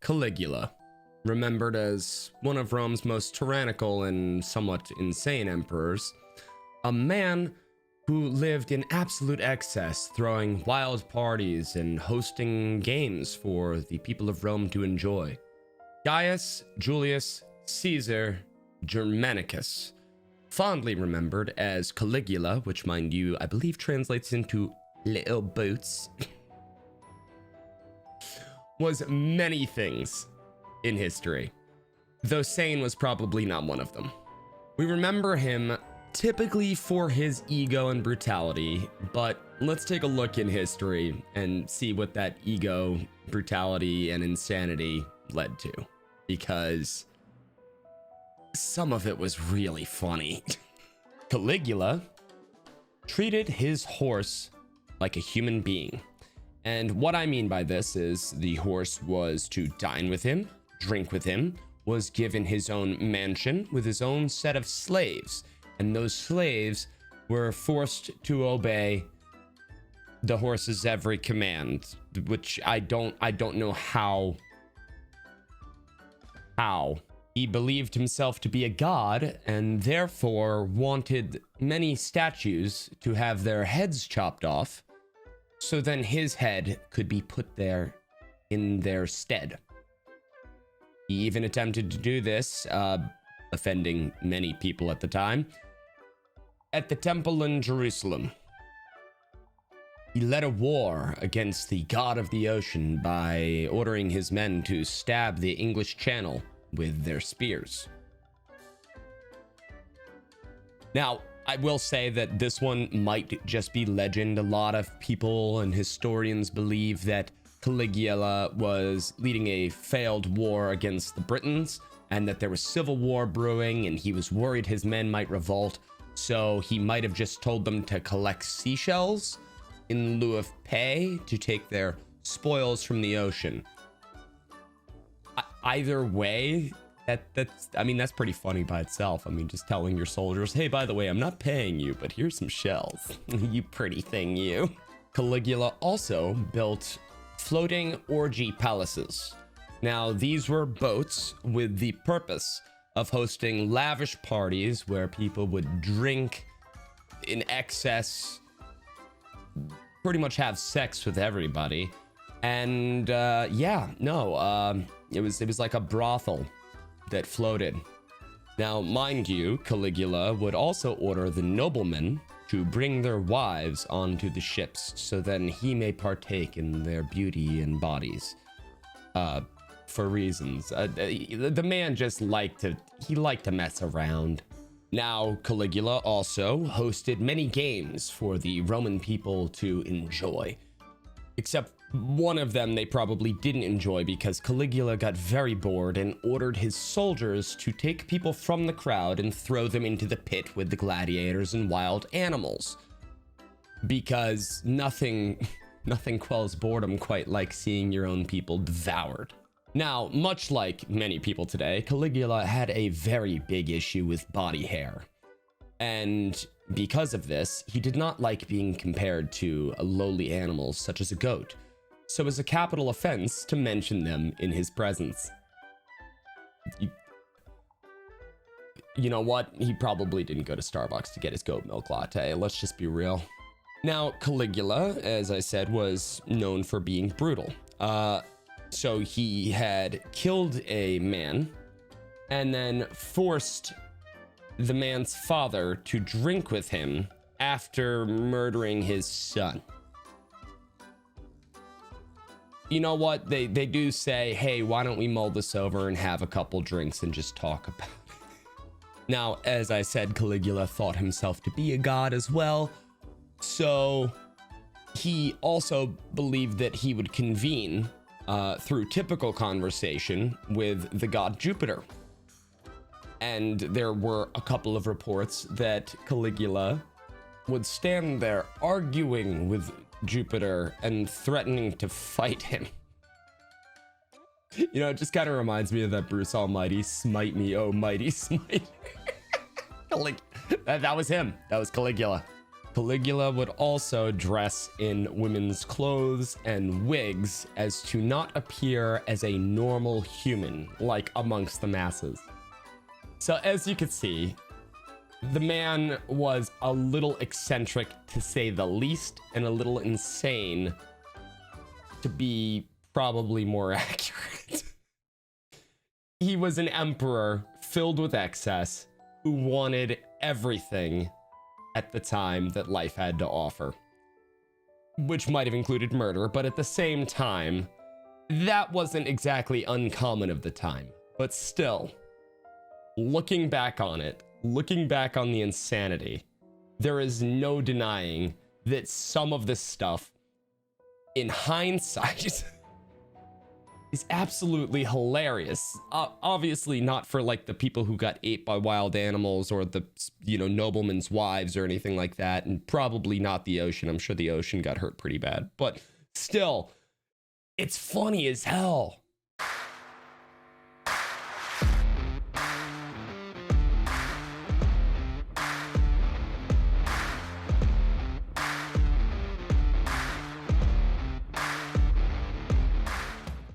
Caligula, remembered as one of Rome's most tyrannical and somewhat insane emperors, a man who lived in absolute excess, throwing wild parties and hosting games for the people of Rome to enjoy. Gaius Julius Caesar Germanicus, fondly remembered as Caligula, which, mind you, I believe translates into little boots, was many things in history, though sane was probably not one of them. We remember him typically for his ego and brutality, but let's take a look in history and see what that ego, brutality, and insanity led to, because some of it was really funny. Caligula treated his horse like a human being. And what I mean by this is the horse was to dine with him, drink with him, was given his own mansion with his own set of slaves. And those slaves were forced to obey the horse's every command, which I don't know how. He believed himself to be a god and therefore wanted many statues to have their heads chopped off, so then his head could be put there in their stead. He even attempted to do this, offending many people at the time, at the temple in Jerusalem. He led a war against the god of the ocean by ordering his men to stab the English Channel with their spears. Now, I will say that this one might just be legend. A lot of people and historians believe that Caligula was leading a failed war against the Britons and that there was civil war brewing and he was worried his men might revolt, so he might have just told them to collect seashells in lieu of pay to take their spoils from the ocean. Either way, that's pretty funny by itself. I mean, just telling your soldiers, hey, by the way, I'm not paying you, but here's some shells. You pretty thing, you. Caligula also built floating orgy palaces. Now, these were boats with the purpose of hosting lavish parties where people would drink in excess, pretty much have sex with everybody. And it was like a brothel that floated. Now, mind you, Caligula would also order the noblemen to bring their wives onto the ships, so then he may partake in their beauty and bodies, for reasons. The man just liked to mess around. Now, Caligula also hosted many games for the Roman people to enjoy, except one of them they probably didn't enjoy because Caligula got very bored and ordered his soldiers to take people from the crowd and throw them into the pit with the gladiators and wild animals. Because nothing quells boredom quite like seeing your own people devoured. Now, much like many people today, Caligula had a very big issue with body hair. And because of this, he did not like being compared to lowly animals such as a goat. So it was a capital offense to mention them in his presence. You know what? He probably didn't go to Starbucks to get his goat milk latte. Let's just be real. Now, Caligula, as I said, was known for being brutal. So he had killed a man and then forced the man's father to drink with him after murdering his son. You know what? They do say, hey, why don't we mull this over and have a couple drinks and just talk about it? Now, as I said, Caligula thought himself to be a god as well. So he also believed that he would convene through typical conversation with the god Jupiter. And there were a couple of reports that Caligula would stand there arguing with Jupiter and threatening to fight him. You know, it just kind of reminds me of that Bruce Almighty, smite me, oh mighty smite. That was him. That was Caligula. Caligula would also dress in women's clothes and wigs as to not appear as a normal human, like amongst the masses. So as you can see, the man was a little eccentric to say the least, and a little insane to be probably more accurate. He was an emperor filled with excess who wanted everything at the time that life had to offer, which might have included murder, but at the same time, that wasn't exactly uncommon of the time. But still, looking back on it, looking back on the insanity, there is no denying that some of this stuff, in hindsight, is absolutely hilarious. Obviously not for like the people who got ate by wild animals or the, you know, noblemen's wives or anything like that, and probably not the ocean. I'm sure the ocean got hurt pretty bad, but still, it's funny as hell.